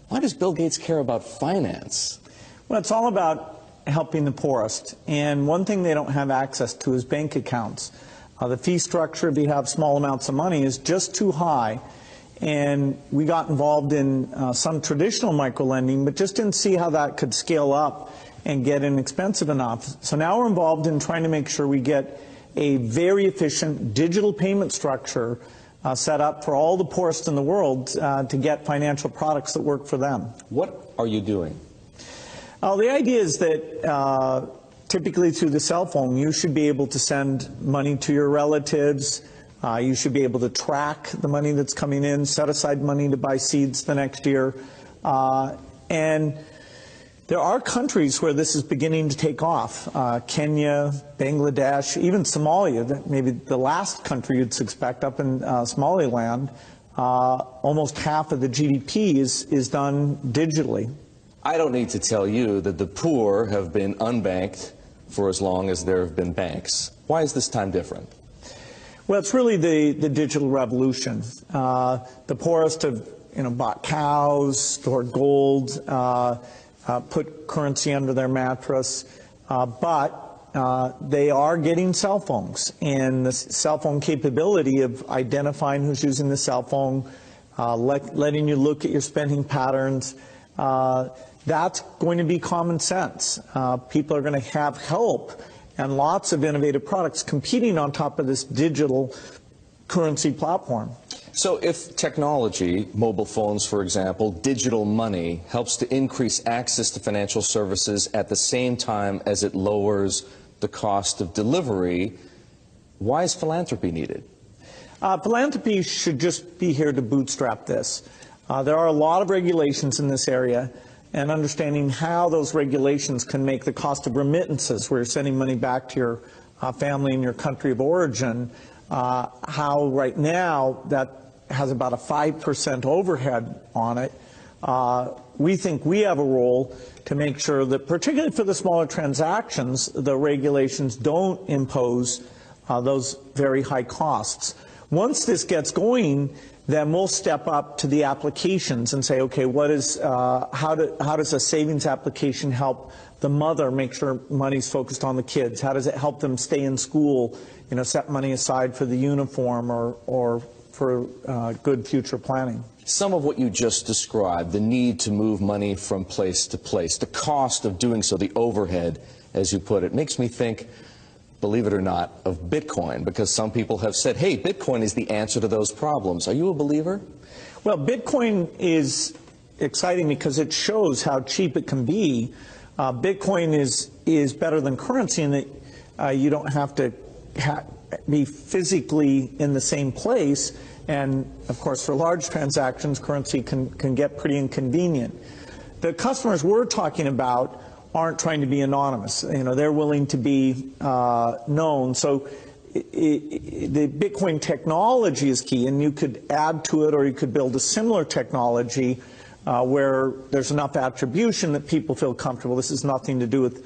Why does Bill Gates care about finance? Well, it's all about helping the poorest. And one thing they don't have access to is bank accounts. The fee structure, if you have small amounts of money, is just too high. And we got involved in some traditional microlending, but just didn't see how that could scale up and get inexpensive enough. So now we're involved in trying to make sure we get a very efficient digital payment structure set up for all the poorest in the world to get financial products that work for them. What are you doing? The idea is that typically through the cell phone, you should be able to send money to your relatives. You should be able to track the money that's coming in, set aside money to buy seeds the next year. And there are countries where this is beginning to take off. Kenya, Bangladesh, even Somalia, maybe the last country you'd suspect, up in Somaliland, almost half of the GDP is done digitally. I don't need to tell you that the poor have been unbanked for as long as there have been banks. Why is this time different? Well, it's really the digital revolution. The poorest have bought cows, stored gold, put currency under their mattress, but they are getting cell phones. And the cell phone capability of identifying who's using the cell phone, letting you look at your spending patterns, that's going to be common sense. People are going to have help and lots of innovative products competing on top of this digital currency platform. So if technology, mobile phones for example, digital money, helps to increase access to financial services at the same time as it lowers the cost of delivery, why is philanthropy needed? Philanthropy should just be here to bootstrap this. There are a lot of regulations in this area, and understanding how those regulations can make the cost of remittances, where you're sending money back to your family in your country of origin, how right now that has about a 5% overhead on it. We think we have a role to make sure that, particularly for the smaller transactions, the regulations don't impose those very high costs. Once this gets going, then we'll step up to the applications and say, okay, what is, how does a savings application help the mother make sure money's focused on the kids? How does it help them stay in school, set money aside for the uniform or for good future planning? Some of what you just described, the need to move money from place to place, the cost of doing so, the overhead, as you put it, makes me think, believe it or not, of Bitcoin, because some people have said, hey, Bitcoin is the answer to those problems. Are you a believer? Well, Bitcoin is exciting because it shows how cheap it can be. Bitcoin is better than currency in that you don't have to be physically in the same place. And, of course, for large transactions, currency can get pretty inconvenient. The customers we're talking about aren't trying to be anonymous. They're willing to be known. So the Bitcoin technology is key, and you could add to it, or you could build a similar technology where there's enough attribution that people feel comfortable. This has nothing to do with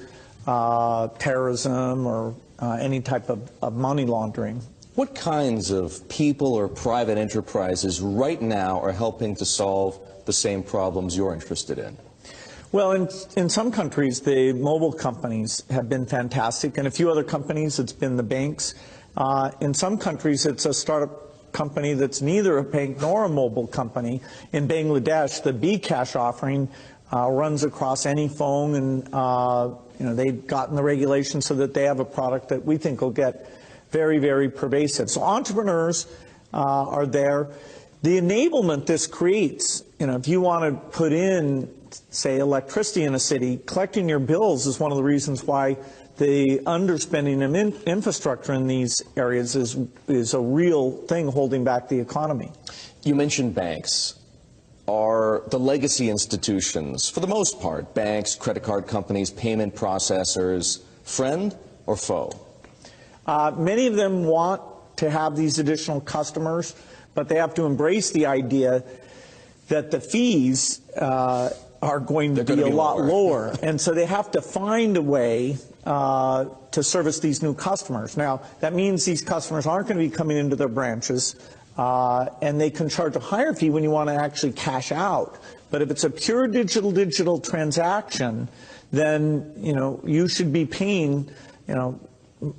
terrorism or any type of money laundering. What kinds of people or private enterprises right now are helping to solve the same problems you're interested in? Well, in some countries, the mobile companies have been fantastic. In a few other companies, it's been the banks. In some countries, it's a startup company that's neither a bank nor a mobile company. In Bangladesh, the bKash offering runs across any phone, and they've gotten the regulations so that they have a product that we think will get very, very pervasive. So entrepreneurs are there. The enablement this creates, if you want to put in, say, electricity in a city, collecting your bills is one of the reasons why the underspending of infrastructure in these areas is a real thing holding back the economy. You mentioned banks. Are the legacy institutions, for the most part, banks, credit card companies, payment processors, friend or foe? Many of them want to have these additional customers, but they have to embrace the idea that the fees are going to be a lot lower. And so they have to find a way to service these new customers. Now, that means these customers aren't going to be coming into their branches. and they can charge a higher fee when you want to actually cash out. But if it's a pure digital transaction, then you should be paying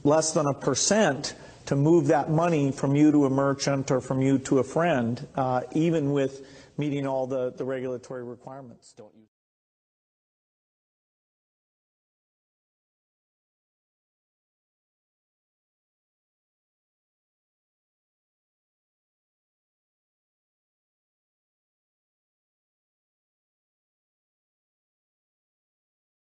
less than 1% to move that money from you to a merchant or from you to a friend, even with meeting all the regulatory requirements.